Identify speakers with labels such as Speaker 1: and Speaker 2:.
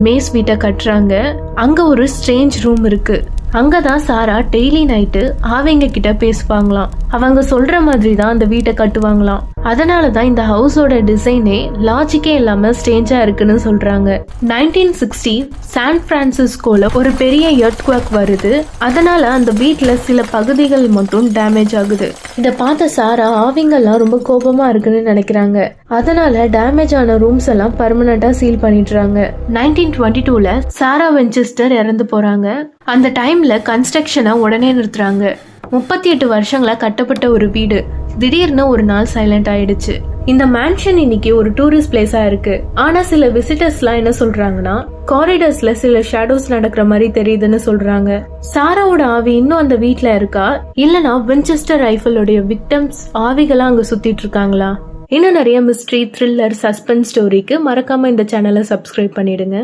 Speaker 1: Maze வீட்டை கட்டுறாங்க. அங்க ஒரு ஸ்ட்ரேஞ்ச் ரூம் இருக்கு. அங்கதான் சாரா டெய்லி நைட்டு ஆவிங்க கிட்ட பேசுவாங்களாம். அவங்க சொல்ற மாதிரி தான் அந்த வீட்டை கட்டுவாங்களாம். அதனாலதான் இந்த ஹவுஸோட டிசைனே லாஜிக்கே இல்லாம ஸ்ட்ரேஞ்சா இருக்குன்னு சொல்றாங்க. 1960 சான் பிரான்சிஸ்கோல ஒரு பெரிய எர்த்குவேக் வருது. அதனால அந்த வீட்டுல சில பகுதிகள் மட்டும் டேமேஜ் ஆகுது. இத பார்த்த சாரா ஆவிங்கெல்லாம் ரொம்ப கோபமா இருக்குன்னு நினைக்கிறாங்க. அதனால டேமேஜ் ஆன ரூம்ஸ் எல்லாம் பர்மனண்டா சீல் பண்ணிடுறாங்க. 1922ல சாரா வின்செஸ்டர் இறந்து போறாங்க. அந்த டைம்ல கன்ஸ்ட்ரக்ஷனை உடனே நிறுத்துறாங்க. 38 வருஷங்களா கட்டப்பட்ட ஒரு வீடு திடீர்னு ஒரு நாள் சைலண்ட் ஆயிடுச்சு. இந்த மேன்ஷன் இன்னைக்கு ஒரு டூரிஸ்ட் பிளேஸா இருக்கு. ஆனா சில விசிட்டர்ஸ்லாம் என்ன சொல்றாங்கன்னா, காரிடர்ஸ்ல சில ஷேடோஸ் நடக்கிற மாதிரி தெரியுதுன்னு சொல்றாங்க. சாராவோட ஆவி இன்னும் அந்த வீட்ல இருக்கா, இல்லனா வின்செஸ்டர் ரைஃபிளோட விக்டம்ஸ் ஆவிகளா அங்க சுத்திட்டு இருக்காங்களா? இன்னும் நிறைய மிஸ்ட்ரி, த்ரில்லர், சஸ்பென்ஸ் ஸ்டோரிக்கு மறக்காம இந்த சேனலை சப்ஸ்கிரைப் பண்ணிடுங்க.